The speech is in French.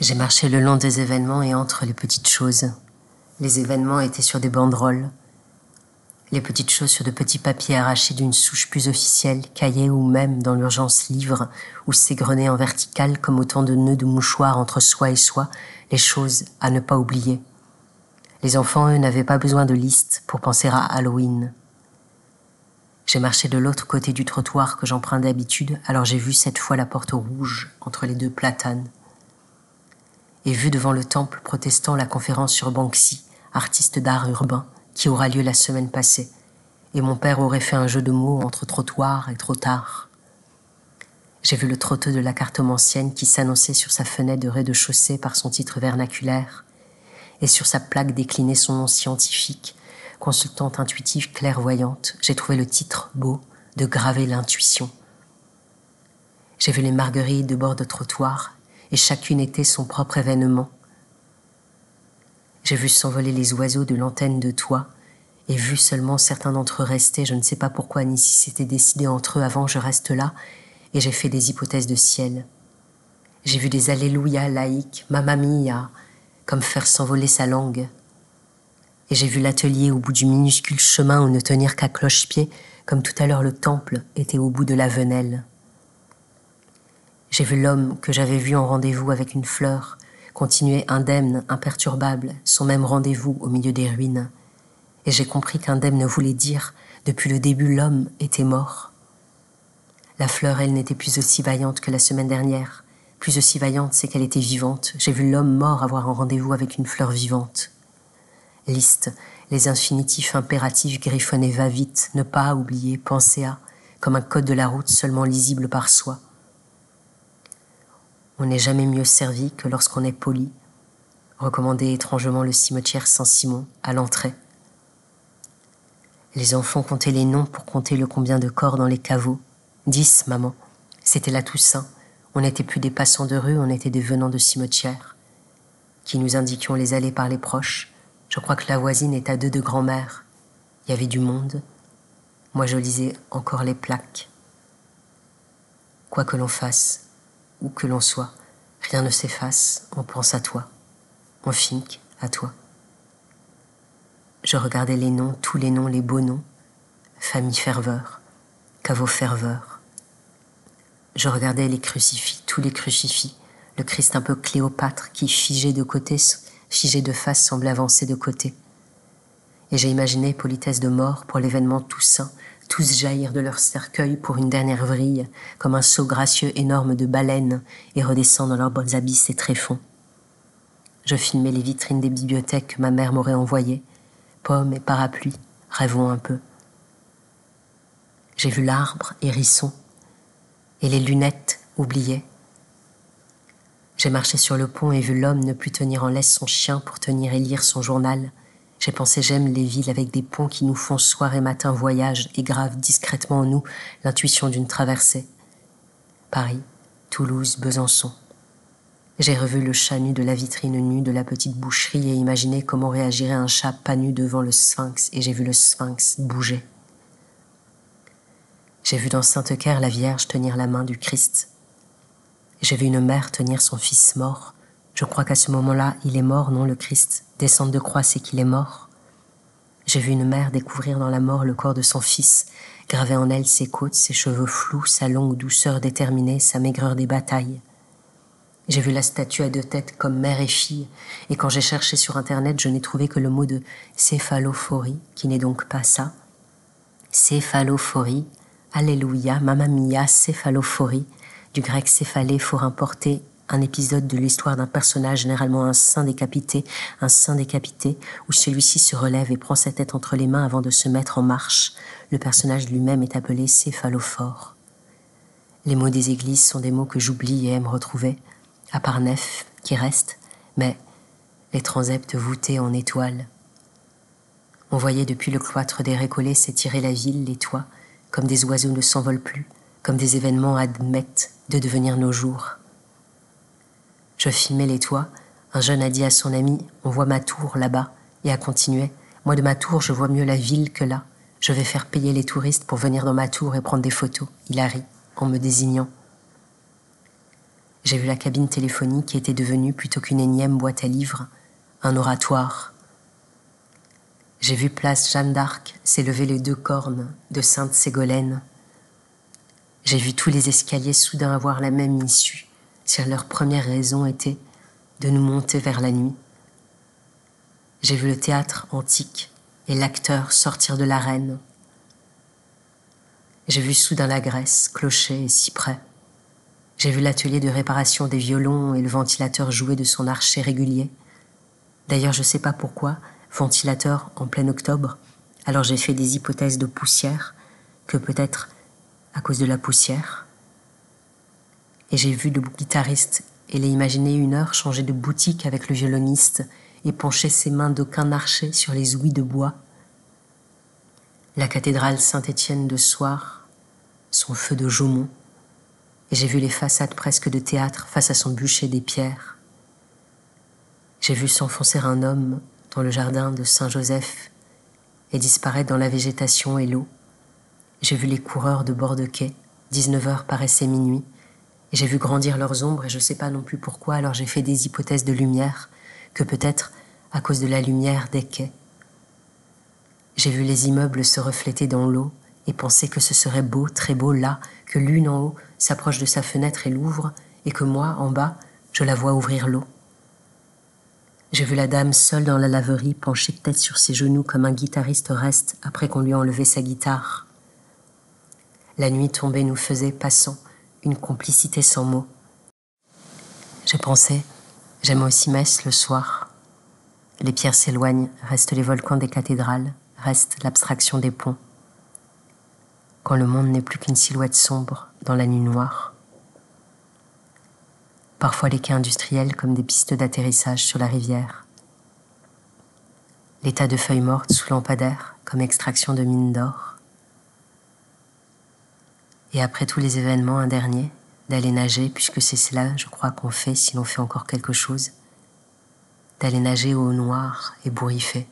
J'ai marché le long des événements et entre les petites choses. Les événements étaient sur des banderoles. Les petites choses sur de petits papiers arrachés d'une souche plus officielle, cahiers ou même, dans l'urgence, livres, ou s'égrenaient en verticale comme autant de nœuds de mouchoirs entre soi et soi, les choses à ne pas oublier. Les enfants, eux, n'avaient pas besoin de liste pour penser à Halloween. J'ai marché de l'autre côté du trottoir que j'emprunte d'habitude, alors j'ai vu cette fois la porte rouge entre les deux platanes. Et vu devant le temple protestant la conférence sur Banksy, artiste d'art urbain, qui aura lieu la semaine passée. Et mon père aurait fait un jeu de mots entre trottoir et trop tard. J'ai vu le trotteux de la cartomancienne qui s'annonçait sur sa fenêtre de rez-de-chaussée par son titre vernaculaire, et sur sa plaque déclinait son nom scientifique, consultante intuitive clairvoyante. J'ai trouvé le titre beau de graver l'intuition. J'ai vu les marguerites de bord de trottoir, et chacune était son propre événement. J'ai vu s'envoler les oiseaux de l'antenne de toit, et vu seulement certains d'entre eux rester, je ne sais pas pourquoi, ni si c'était décidé entre eux avant, je reste là, et j'ai fait des hypothèses de ciel. J'ai vu des alléluia laïques, mamma mia, comme faire s'envoler sa langue. Et j'ai vu l'atelier au bout du minuscule chemin où ne tenir qu'à cloche-pied, comme tout à l'heure le temple était au bout de la venelle. J'ai vu l'homme que j'avais vu en rendez-vous avec une fleur, continuer indemne, imperturbable, son même rendez-vous au milieu des ruines. Et j'ai compris qu'indemne voulait dire, depuis le début, l'homme était mort. La fleur, elle, n'était plus aussi vaillante que la semaine dernière. Plus aussi vaillante, c'est qu'elle était vivante. J'ai vu l'homme mort avoir un rendez-vous avec une fleur vivante. Liste, les infinitifs impératifs griffonnés va-vite, ne pas oublier, penser à, comme un code de la route seulement lisible par soi. On n'est jamais mieux servi que lorsqu'on est poli. Recommandait étrangement le cimetière Saint-Simon à l'entrée. Les enfants comptaient les noms pour compter le combien de corps dans les caveaux. 10, maman. C'était la Toussaint. On n'était plus des passants de rue, on était des venants de cimetière. Qui nous indiquions les allées par les proches. Je crois que la voisine est à 2 de grand-mère. Il y avait du monde. Moi, je lisais encore les plaques. Quoi que l'on fasse, où que l'on soit, rien ne s'efface, on pense à toi. On finque à toi. Je regardais les noms, tous les noms, les beaux noms. Famille ferveur, caveau ferveur. Je regardais les crucifix, tous les crucifix. Le Christ un peu Cléopâtre qui, figé de côté, figé de face, semblait avancer de côté. Et j'ai imaginé politesse de mort pour l'événement Toussaint, tous jaillir de leur cercueil pour une dernière vrille, comme un seau gracieux énorme de baleines, et redescendre dans leurs bonnes abysses et tréfonds. Je filmais les vitrines des bibliothèques que ma mère m'aurait envoyées, pommes et parapluies, rêvons un peu. J'ai vu l'arbre, hérisson, et les lunettes, oubliées. J'ai marché sur le pont et vu l'homme ne plus tenir en laisse son chien pour tenir et lire son journal. J'ai pensé j'aime les villes avec des ponts qui nous font soir et matin voyage et gravent discrètement en nous l'intuition d'une traversée. Paris, Toulouse, Besançon. J'ai revu le chat nu de la vitrine nue de la petite boucherie et imaginé comment réagirait un chat pas nu devant le sphinx, et j'ai vu le sphinx bouger. J'ai vu dans Sainte-Claire la Vierge tenir la main du Christ. J'ai vu une mère tenir son fils mort. Je crois qu'à ce moment-là, il est mort, non le Christ. Descendre de croix, c'est qu'il est mort. J'ai vu une mère découvrir dans la mort le corps de son fils, graver en elle ses côtes, ses cheveux flous, sa longue douceur déterminée, sa maigreur des batailles. J'ai vu la statue à 2 têtes comme mère et fille, et quand j'ai cherché sur Internet, je n'ai trouvé que le mot de céphalophorie, qui n'est donc pas ça. Céphalophorie, alléluia, mamma mia, céphalophorie, du grec céphalé, forain porté, un épisode de l'histoire d'un personnage, généralement un saint décapité, où celui-ci se relève et prend sa tête entre les mains avant de se mettre en marche. Le personnage lui-même est appelé céphalophore. Les mots des églises sont des mots que j'oublie et aime retrouver, à part nef, qui reste, mais les transepts voûtés en étoiles. On voyait depuis le cloître des Récollets s'étirer la ville, les toits, comme des oiseaux ne s'envolent plus, comme des événements admettent de devenir nos jours. Je filmais les toits, un jeune a dit à son ami « On voit ma tour là-bas » et a continué « Moi de ma tour, je vois mieux la ville que là. Je vais faire payer les touristes pour venir dans ma tour et prendre des photos. » Il a ri en me désignant. J'ai vu la cabine téléphonique qui était devenue, plutôt qu'une énième boîte à livres, un oratoire. J'ai vu place Jeanne d'Arc s'élever les 2 cornes de Sainte Ségolène. J'ai vu tous les escaliers soudain avoir la même issue, si leur première raison était de nous monter vers la nuit. J'ai vu le théâtre antique et l'acteur sortir de l'arène. J'ai vu soudain la Grèce, clocher et cyprès. J'ai vu l'atelier de réparation des violons et le ventilateur jouer de son archet régulier. D'ailleurs, je ne sais pas pourquoi, ventilateur en plein octobre. Alors j'ai fait des hypothèses de poussière, que peut-être à cause de la poussière. Et j'ai vu le guitariste et l'ai imaginé 1 heure changer de boutique avec le violoniste et pencher ses mains d'aucun archet sur les ouïes de bois. La cathédrale Saint-Étienne de soir, son feu de Jaumont, et j'ai vu les façades presque de théâtre face à son bûcher des pierres. J'ai vu s'enfoncer un homme dans le jardin de Saint-Joseph et disparaître dans la végétation et l'eau. J'ai vu les coureurs de bord de quai, 19h paraissait minuit, et j'ai vu grandir leurs ombres et je ne sais pas non plus pourquoi, alors j'ai fait des hypothèses de lumière, que peut-être à cause de la lumière des quais. J'ai vu les immeubles se refléter dans l'eau et penser que ce serait beau, très beau là, que l'une en haut s'approche de sa fenêtre et l'ouvre, et que moi, en bas, je la vois ouvrir l'eau. J'ai vu la dame seule dans la laverie, penchée tête sur ses genoux comme un guitariste reste après qu'on lui a enlevé sa guitare. La nuit tombée nous faisait, passant, une complicité sans mots. J'ai pensé, j'aime aussi Metz le soir. Les pierres s'éloignent, restent les volcans des cathédrales, reste l'abstraction des ponts. Quand le monde n'est plus qu'une silhouette sombre dans la nuit noire. Parfois les quais industriels comme des pistes d'atterrissage sur la rivière. Les tas de feuilles mortes sous lampadaire comme extraction de mines d'or. Et après tous les événements, un dernier, d'aller nager, puisque c'est cela, je crois, qu'on fait si l'on fait encore quelque chose, d'aller nager au noir ébouriffé.